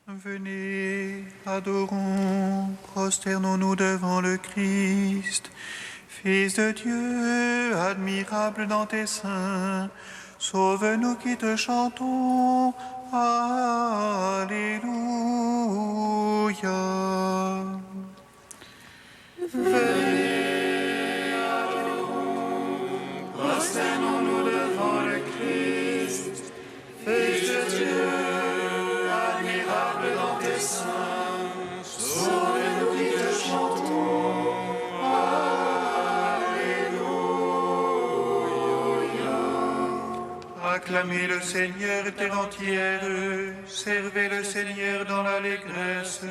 Venez, adorons, prosternons-nous devant le Christ, Fils de Dieu, admirable dans tes seins, sauve-nous qui te chantons. Alléluia. Venez, adorons, prosternons-nous devant le Christ, Fils de Dieu, admirable dans tes seins, sauve-nous qui te chantons. Alléluia. Acclamez le Seigneur terre entière, servez le Seigneur dans l'allégresse.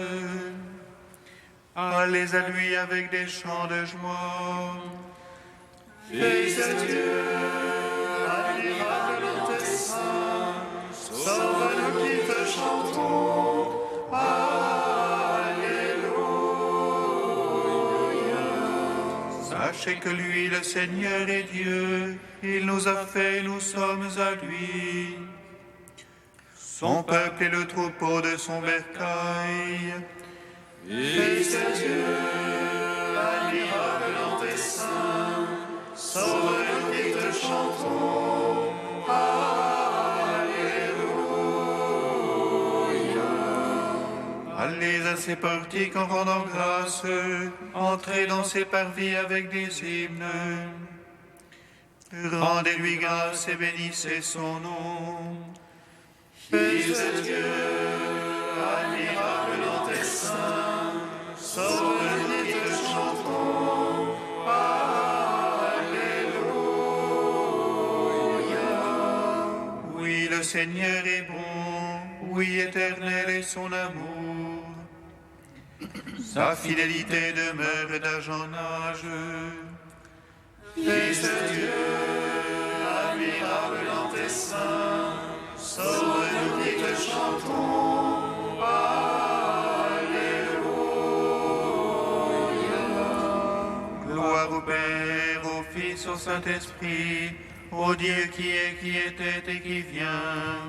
Allez à lui avec des chants de joie. Fils de Dieu, admirable dans tes seins, sauve-nous qui te chantons. Alléluia. Sachez que lui, le Seigneur, est Dieu. Il nous a fait, nous sommes à lui. Son peuple est le troupeau de son bercail. Fils de Dieu, admirable dans tes seins, sauve-nous qui te chantons. Alléluia. Allez à ses portiques en rendant grâce. Entrez dans ses parvis avec des hymnes. Rendez-lui grâce et bénissez son nom. Fils de Dieu, admirable dans tes seins, sauve-nous qui te chantons. Alléluia. Oui, le Seigneur est bon. Oui, éternel est son amour. Sa fidélité demeure d'âge en âge. Fils de Dieu, admirable dans tes seins, sauve-nous qui te chantons. Alléluia. Gloire au Père, au Fils, au Saint-Esprit, au Dieu qui est, qui était et qui vient,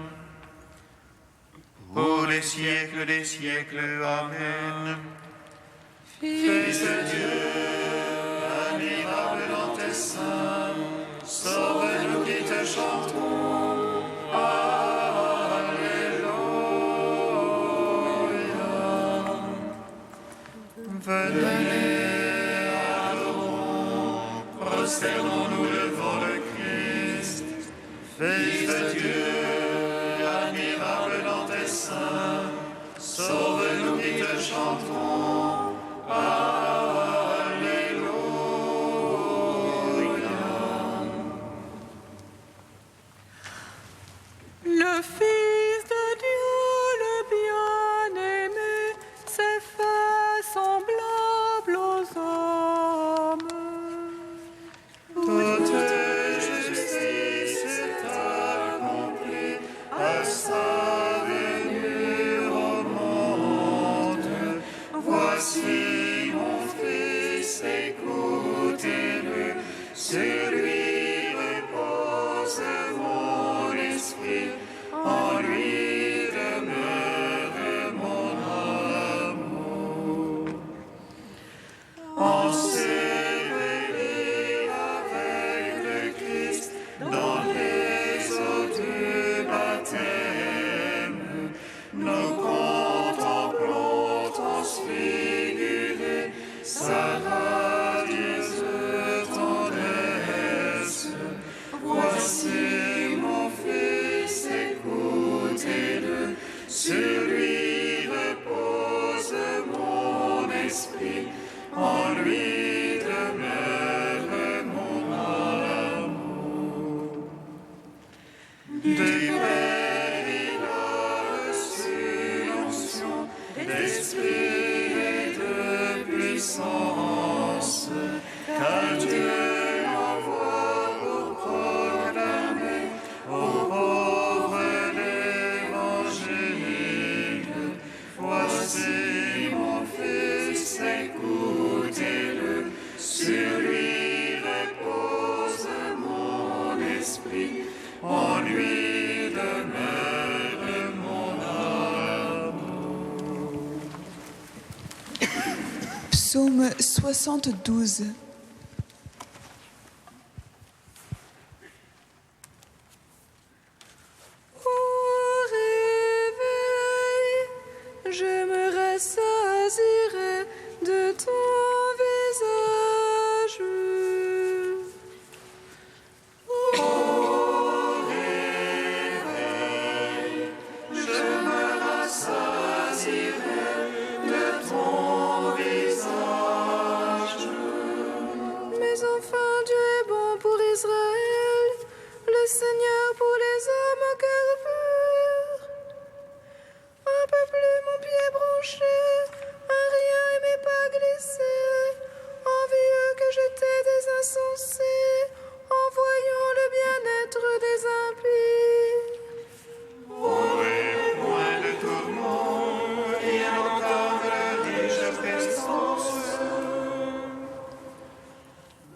pour les siècles des siècles. Amen. Fils de Dieu, admirable dans tes seins, sauve-nous qui te chantons. Alléluia. Venez, adorons, prosternons-nous devant le Christ, Fils de Dieu, admirable dans tes seins, sauve-nous qui te chantons. Le Fils de Dieu, le bien-aimé, s'est fait semblable aux hommes. Toute justice est accomplie à sa venue au monde. Voici mon Fils, écoutez-le, sur lui repose mon esprit, en lui demeure mon amour. Ensevelis avec le Christ dans les eaux du baptême, nous contemplons transfiguré sa radieuse tendresse. Voici mon Fils, écoutez-le, sur lui repose mon esprit, en lui demeure mon amour. Du Père il a reçu l'onction d'esprit et de puissance, car Dieu l'envoie pour proclamer aux pauvres l'évangile. Voici mon Fils, écoutez-le, sur lui repose mon esprit, en lui demeure mon amour. Psaume 72. Au réveil, je me rassasirai de ton visage. Mais enfin, Dieu est bon pour Israël, le Seigneur pour les hommes au cœur pur. Un peu plus mon pied branché, un rien et mes pas glissés, envieux que j'étais des insensés, en voyant le bien-être des impies. Point de tourment, et encore de la riche présence.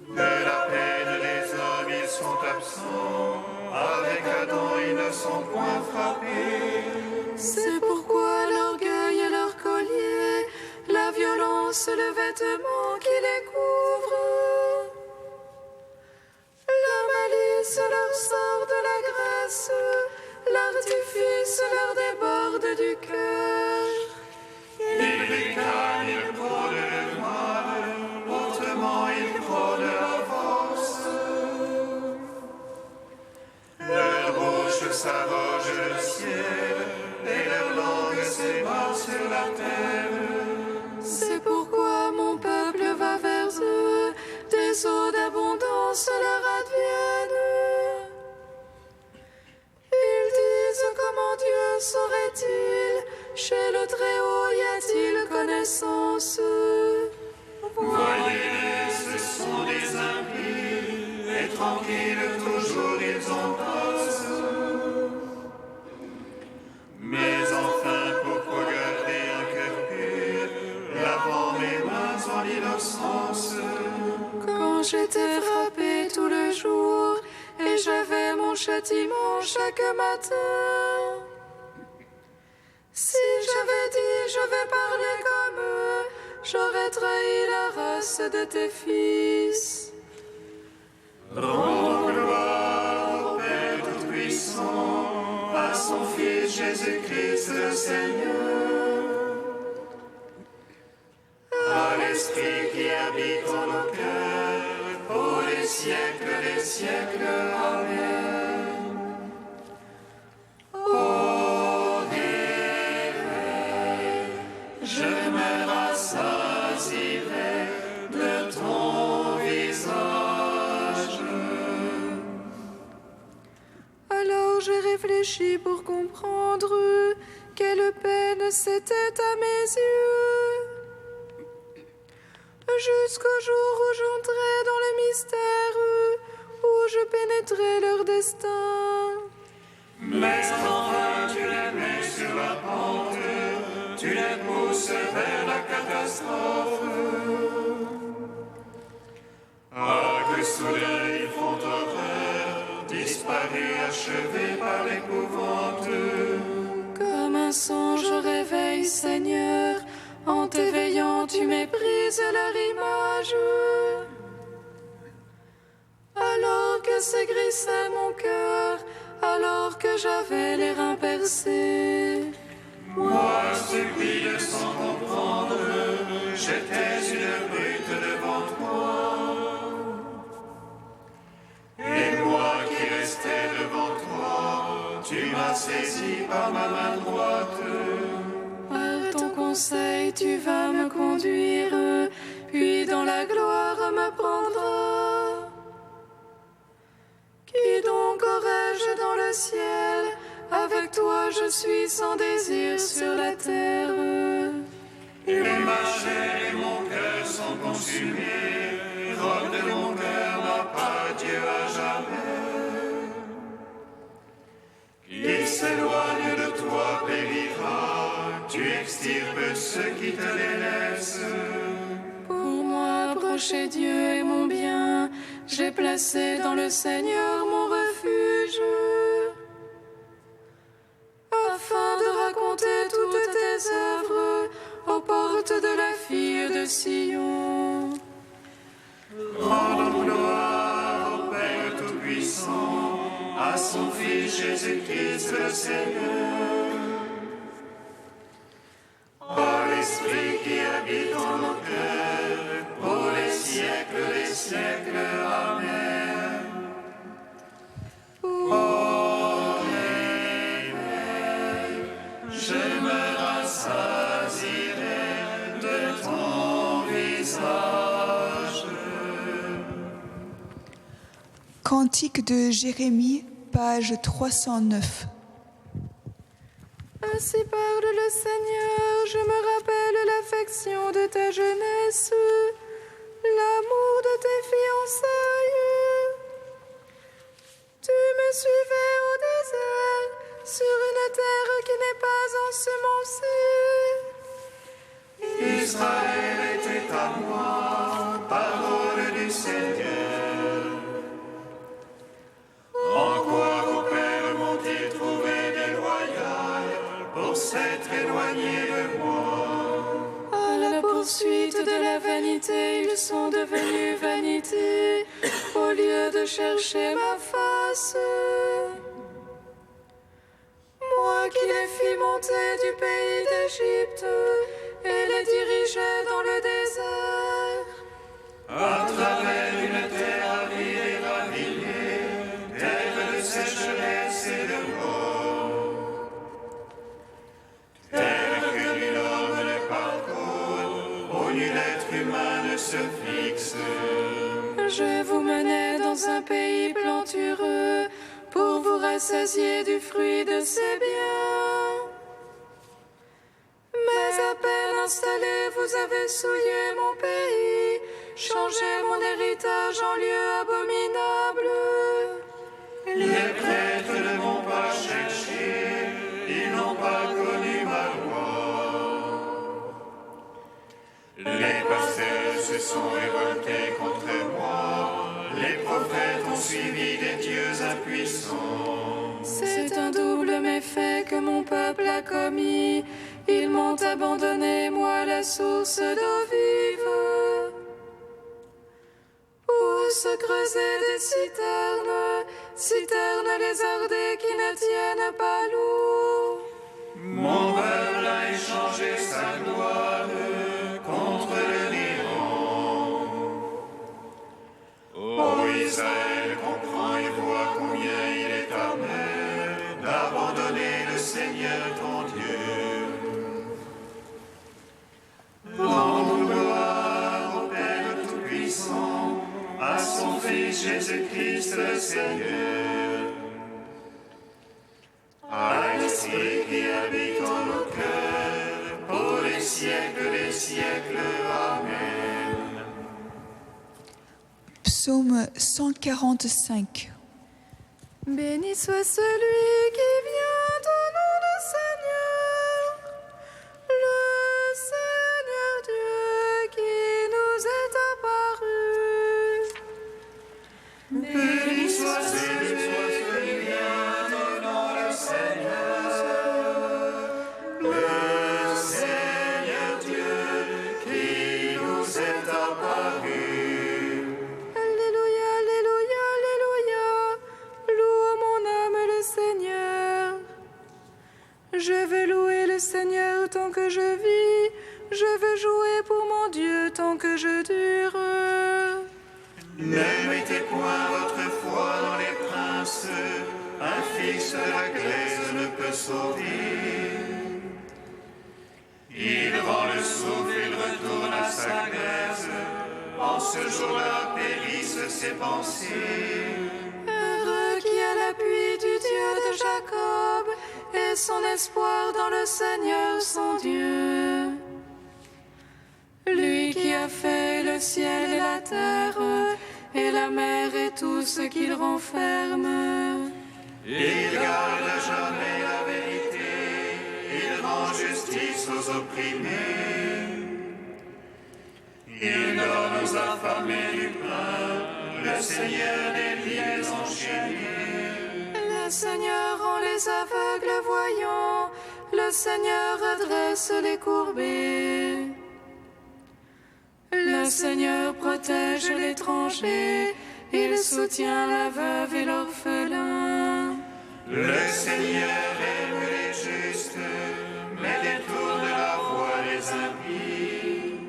De la peine, les hommes, ils sont absents. Avec Adam, ils ne sont point frappés. C'est pourquoi l'orgueil est leur collier, la violence le vêtement qui les couvre. La malice leur sort de la grâce, l'artifice leur déborde du cœur. Ils ricanent, ils prônent le mal, autrement ils prônent la force. Leur bouche s'arroge le ciel, et leur langue s'ébat sur la terre. C'est pourquoi mon peuple va vers eux, des eaux d'abondance leur adviennent. Ils disent comment Dieu saurait-il, chez le Très-Haut y a-t-il connaissance? Voyez-les, ce sont des impies, et tranquilles toujours ils en passent. Mais enfin, pourquoi garder un cœur pur, lavant mes mains en innocence? Quand j'étais frappé tout le jour, et j'avais mon châtiment chaque matin. Si j'avais dit je vais parler comme eux, j'aurais trahi la race de tes fils. Rendons gloire au Père Tout-Puissant, à son Fils Jésus-Christ le Seigneur, à l'Esprit qui habite en nos cœurs, pour les siècles des siècles. Amen. Au réveil, je me rassasierai de ton visage. Alors j'ai réfléchi pour comprendre quelle peine c'était à mes yeux. Jusqu'au jour où j'entrai dans le mystère, où je pénétrai leur destin. Mais enfin tu les mets sur la pente, tu les pousses vers la catastrophe. Ah, que soudain ils font horreur, disparus, achevés par l'épouvante. Comme un songe au réveil, Seigneur, en t'éveillant, tu méprises leur image. Alors que s'aigrissait mon cœur, alors que j'avais les reins percés. Moi, stupide sans comprendre, j'étais une brute devant toi. Et moi qui restais devant toi, tu m'as saisi par ma main droite. Par ton conseil, tu vas me conduire, puis dans la gloire me prendras. Qui donc aurais-je dans le ciel? Avec toi je suis sans désir sur la terre. Et ma chair et mon cœur sont consumés, robe de mon cœur n'a pas Dieu à jamais. Qui s'éloigne de toi périra, tu extirpes ceux qui te délaissent. Pour moi, approcher Dieu est mon bien, j'ai placé dans le Seigneur mon refuge. Afin de raconter toutes tes œuvres aux portes de la fille de Sion. Rendons gloire au Père Tout-Puissant, à son Fils Jésus-Christ le Seigneur. Par l'Esprit qui habite en nos cœurs, pour les siècles des siècles. Amen. Ô l'éveil, je me rassasierai de ton visage. Cantique de Jérémie, page 309. Ainsi parle le Seigneur, je me rappelle l'affection de ta jeunesse, l'amour de tes fiançailles. Tu me suivais au désert, sur une terre qui n'est pas ensemencée. Israël était à moi, parole du Seigneur. En quoi vos pères m'ont-ils trouvé déloyal pour s'être éloignés de moi? À la poursuite de la vanité, ils sont devenus vanité, au lieu de chercher ma face. Moi qui les fis monter du pays d'Égypte et les dirigeais dans le désert. À travers une terre aride et ravinée, terre de sécheresse et de mort, terre que nul homme ne parcourt, où nul être humain ne se fixe. Je vous menais dans un pays plantureux pour vous rassasier du fruit de ses biens. Mais à peine installé, vous avez souillé mon pays, changé mon héritage en lieu abominable. Les prêtres ne m'ont pas cherché, ils n'ont pas connu ma loi. Les pasteurs se sont révoltés contre moi, les prophètes ont suivi des dieux impuissants. C'est un double méfait que mon peuple a commis. Ils m'ont abandonné, moi, la source d'eau vive. Où se creuser des citernes, citernes lézardées qui ne tiennent pas l'eau. Mon peuple a échangé sa gloire contre le néant. Ô Israël, comprends et vois combien il est amer d'abandonner le Seigneur ton Dieu. Rendons gloire au Père Tout-Puissant, à son Fils Jésus-Christ le Seigneur. À l'Esprit qui habite en nos cœurs, pour les siècles des siècles. Amen. Psaume 145. Béni soit celui qui vient au nom du Seigneur, le Seigneur Dieu qui nous est apparu. Béni soit celui qui vient au nom du Seigneur, le Seigneur Dieu qui nous est apparu. Alléluia, alléluia, alléluia. Loue mon âme le Seigneur. Je veux louer le Seigneur tant que je vis. Je veux jouer pour mon Dieu tant que je dure. Ne mettez point votre foi dans les princes, un fils de la glaise ne peut sauver. Il rend le souffle, il retourne à sa glaise, en ce jour-là périssent ses pensées. Heureux qui a l'appui du Dieu de Jacob et son espoir dans le Seigneur son Dieu. Lui qui a fait le ciel et la terre et la mer et tout ce qu'il renferme. Il garde à jamais la vérité, il rend justice aux opprimés. Il donne aux affamés du pain, le Seigneur délie les enchaînés. Le Seigneur rend les aveugles voyants, le Seigneur redresse les courbés. Le Seigneur protège l'étranger, il soutient la veuve et l'orphelin. Le Seigneur aime les justes, mais détourne la voie des impies.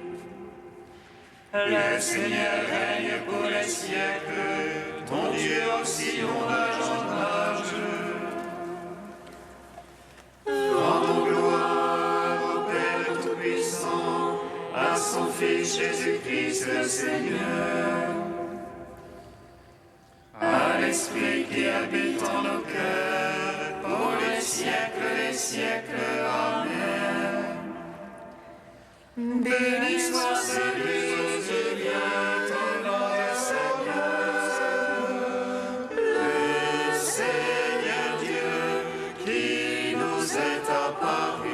Le Seigneur règne pour les siècles, ton Dieu oscillant d'âge en âge. Rendons gloire au Père Tout-Puissant, à son Fils Jésus-Christ le Seigneur, à l'Esprit qui habite en nos cœurs, pour les siècles des siècles. Amen. Béni soit celui qui vient au nom du Seigneur, le Seigneur Dieu qui nous est apparu.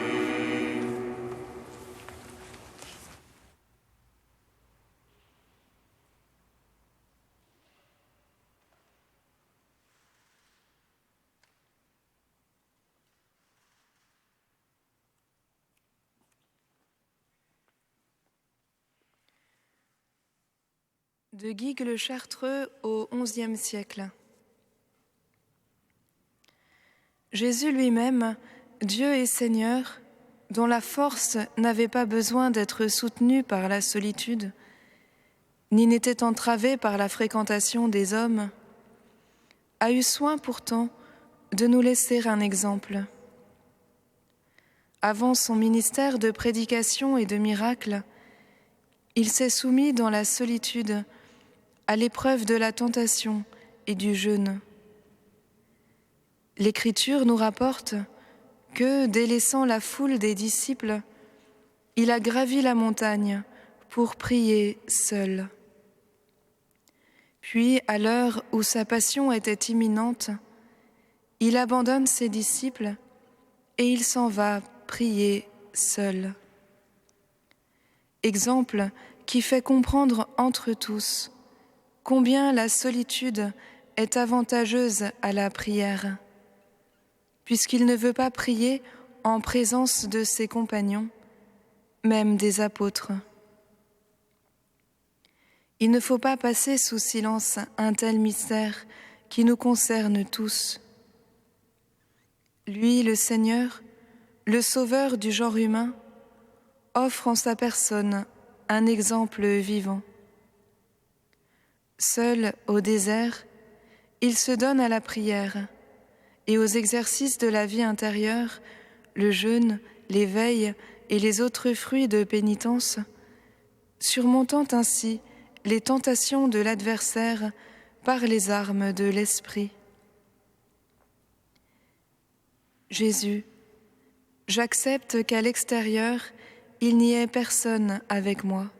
De Guigues le Chartreux au XIe siècle. Jésus lui-même, Dieu et Seigneur, dont la force n'avait pas besoin d'être soutenue par la solitude, ni n'était entravée par la fréquentation des hommes, a eu soin pourtant de nous laisser un exemple. Avant son ministère de prédication et de miracles, il s'est soumis dans la solitude à l'épreuve de la tentation et du jeûne. L'Écriture nous rapporte que, délaissant la foule des disciples, il a gravi la montagne pour prier seul. Puis, à l'heure où sa passion était imminente, il abandonne ses disciples et il s'en va prier seul. Exemple qui fait comprendre entre tous combien la solitude est avantageuse à la prière, puisqu'il ne veut pas prier en présence de ses compagnons, même des apôtres. Il ne faut pas passer sous silence un tel mystère qui nous concerne tous. Lui, le Seigneur, le Sauveur du genre humain, offre en sa personne un exemple vivant. Seul au désert, il se donne à la prière et aux exercices de la vie intérieure, le jeûne, l'éveil et les autres fruits de pénitence, surmontant ainsi les tentations de l'adversaire par les armes de l'esprit. Jésus, j'accepte qu'à l'extérieur, il n'y ait personne avec moi,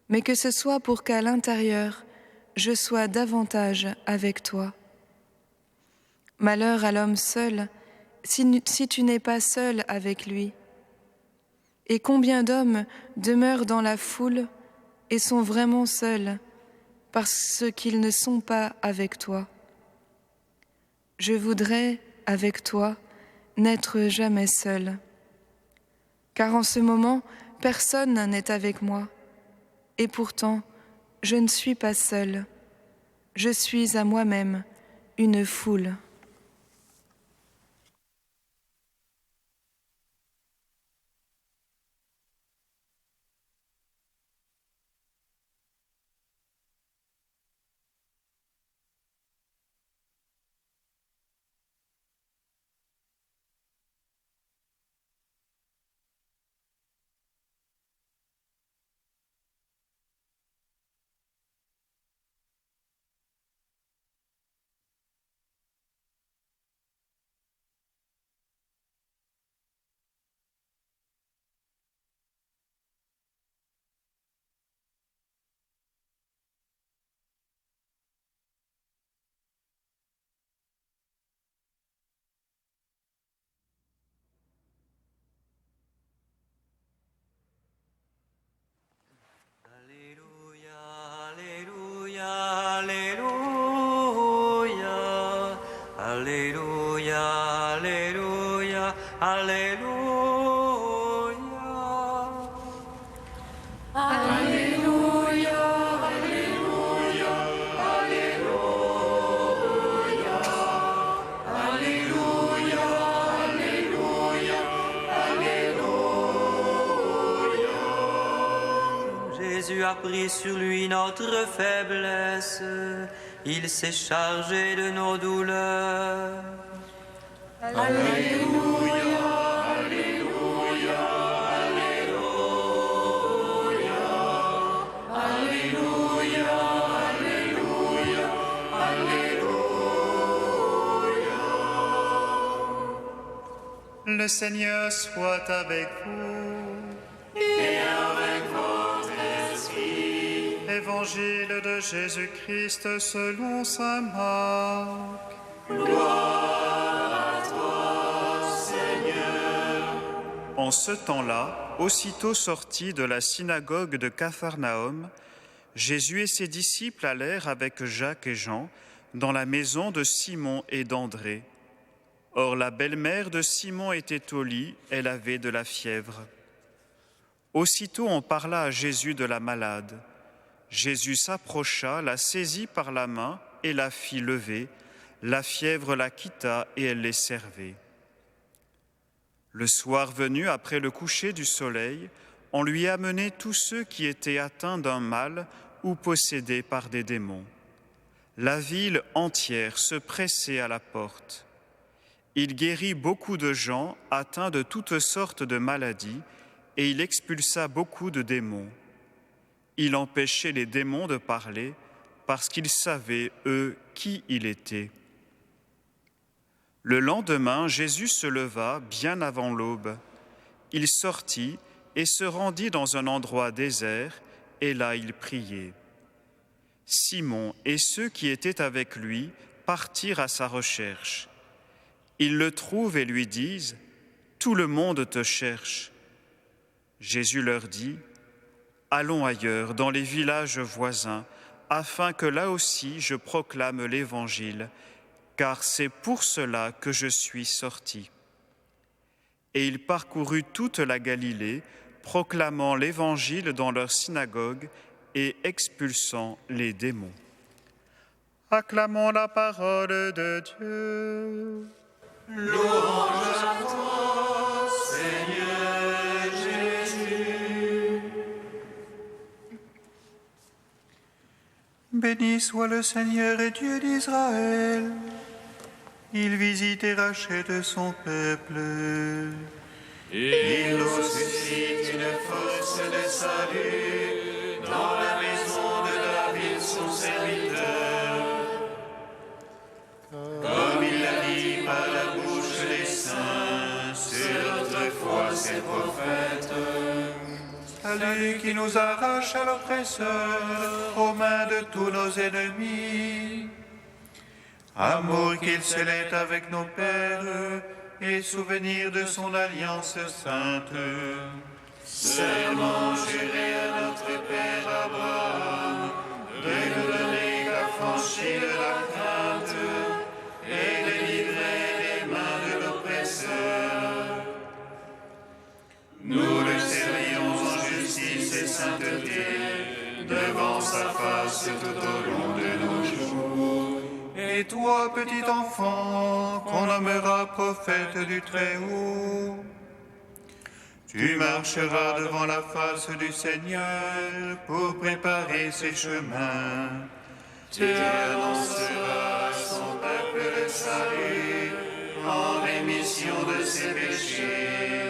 mais que ce soit pour qu'à l'intérieur, je sois davantage avec toi. Malheur à l'homme seul, si tu n'es pas seul avec lui. Et combien d'hommes demeurent dans la foule et sont vraiment seuls parce qu'ils ne sont pas avec toi. Je voudrais, avec toi, n'être jamais seul. Car en ce moment, personne n'est avec moi. Et pourtant, je ne suis pas seule. Je suis à moi-même une foule. Alléluia. Jésus a pris sur lui notre faiblesse. Il s'est chargé de nos douleurs. Alléluia, Alléluia, Alléluia, Alléluia, Alléluia, Alléluia. Le Seigneur soit avec vous. Et avec votre esprit. Évangile de Jésus-Christ selon saint Marc. Gloire à toi, Seigneur. En ce temps-là, aussitôt sortis de la synagogue de Capharnaüm, Jésus et ses disciples allèrent avec Jacques et Jean dans la maison de Simon et d'André. Or la belle-mère de Simon était au lit, elle avait de la fièvre. Aussitôt on parla à Jésus de la malade. Jésus s'approcha, la saisit par la main et la fit lever. La fièvre la quitta et elle les servait. Le soir venu, après le coucher du soleil, on lui amenait tous ceux qui étaient atteints d'un mal ou possédés par des démons. La ville entière se pressait à la porte. Il guérit beaucoup de gens atteints de toutes sortes de maladies et il expulsa beaucoup de démons. Il empêchait les démons de parler parce qu'ils savaient, eux, qui il était. Le lendemain, Jésus se leva bien avant l'aube. Il sortit et se rendit dans un endroit désert, et là il priait. Simon et ceux qui étaient avec lui partirent à sa recherche. Ils le trouvent et lui disent « Tout le monde te cherche ». Jésus leur dit « Allons ailleurs, dans les villages voisins, afin que là aussi je proclame l'Évangile, car c'est pour cela que je suis sorti. » Et il parcourut toute la Galilée, proclamant l'Évangile dans leurs synagogues et expulsant les démons. Acclamons la parole de Dieu. Louange à toi, Seigneur Jésus. Béni soit le Seigneur et Dieu d'Israël. Il visite et rachète son peuple. Il nous suscite une force de salut dans la maison de David, son serviteur. Comme il l'a dit par la bouche des saints, sur notre foi ses prophètes. Salut qui nous arrache à l'oppresseur, aux mains de tous nos ennemis. Amour qu'il scellait avec nos pères, et souvenir de son alliance sainte. Serment juré à notre Père Abraham, de nous donner l'affranchir de la crainte, et de livrer les mains de l'oppresseur. Nous le servions en justice et sainteté, devant sa face tout au long de nos jours. Et toi, petit enfant, qu'on nommera prophète du Très-Haut, tu marcheras devant la face du Seigneur pour préparer ses chemins. Tu annonceras à son peuple le salut, en rémission de ses péchés.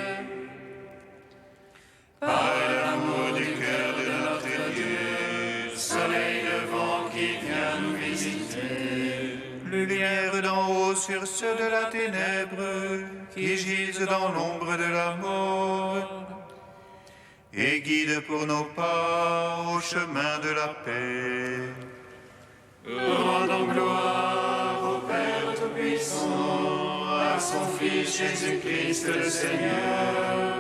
Par l'amour du cœur de notre Dieu, soleil levant qui vient nous visiter. Lumière d'en haut sur ceux de la ténèbre, qui gisent dans l'ombre de la mort, et guide pour nos pas au chemin de la paix. Rendons gloire au Père Tout-Puissant, à son Fils Jésus-Christ le Seigneur,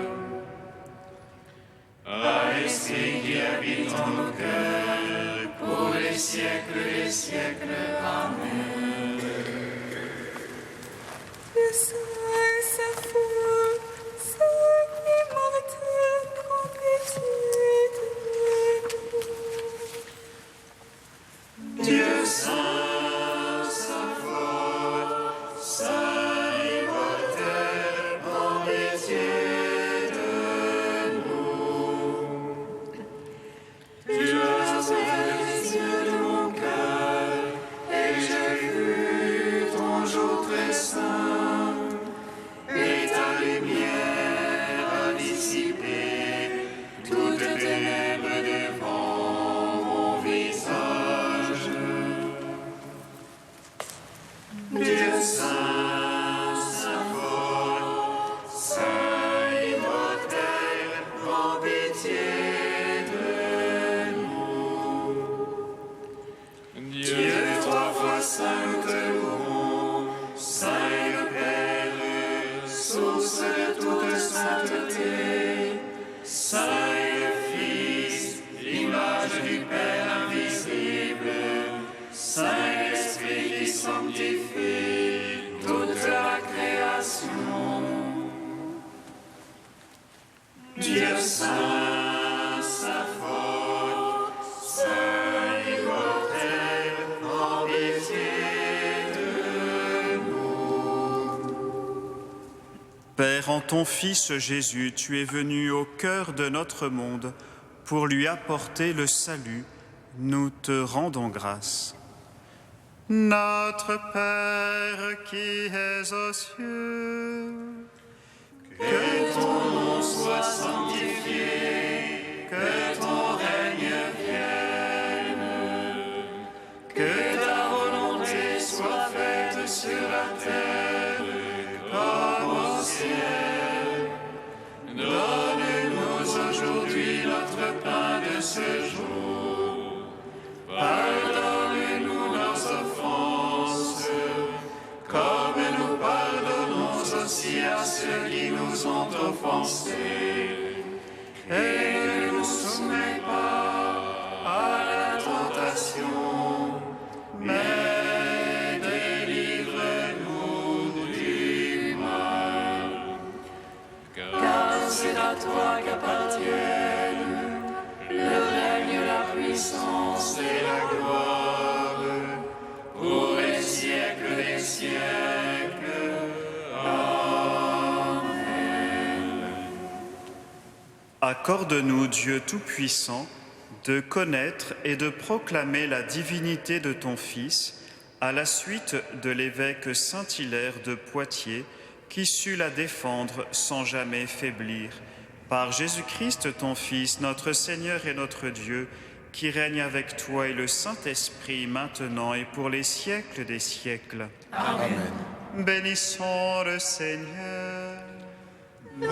à l'Esprit qui habite en nos cœurs, pour les siècles des siècles. Amen. Le Saint et sa foi, Saint immortel, prends pitié de nous. Dieu saint, saint fort, saint immortel, prends pitié de nous. source de toute sainteté, Saint et le Fils, l'image du Père invisible, Saint et l'Esprit qui sanctifie toute la création. Dieu saint, saint fort, saint immortel, en pitié de nous. Père, en ton Fils Jésus, tu es venu au cœur de notre monde pour lui apporter le salut. Nous te rendons grâce. Notre Père qui es aux cieux, que ton nom soit sanctifié, que ton règne vienne, que ta volonté soit faite sur la terre comme au ciel. Donne-nous aujourd'hui notre pain de ce jour. Pardonne-nous nos offenses, comme nous pardonnons aussi à ceux qui nous ont offensés. Et ne nous soumets pas à la tentation, mais délivre-nous du mal. Car c'est à toi qu'appartiennent le règne, la puissance et la gloire, pour les siècles des siècles. Amen. accorde-nous, Dieu Tout-Puissant, de connaître et de proclamer la divinité de ton Fils à la suite de l'évêque Saint-Hilaire de Poitiers, qui sut la défendre sans jamais faiblir. Par Jésus-Christ, ton Fils, notre Seigneur et notre Dieu, qui règne avec toi et le Saint-Esprit, maintenant et pour les siècles des siècles. Amen. Bénissons le Seigneur. Nous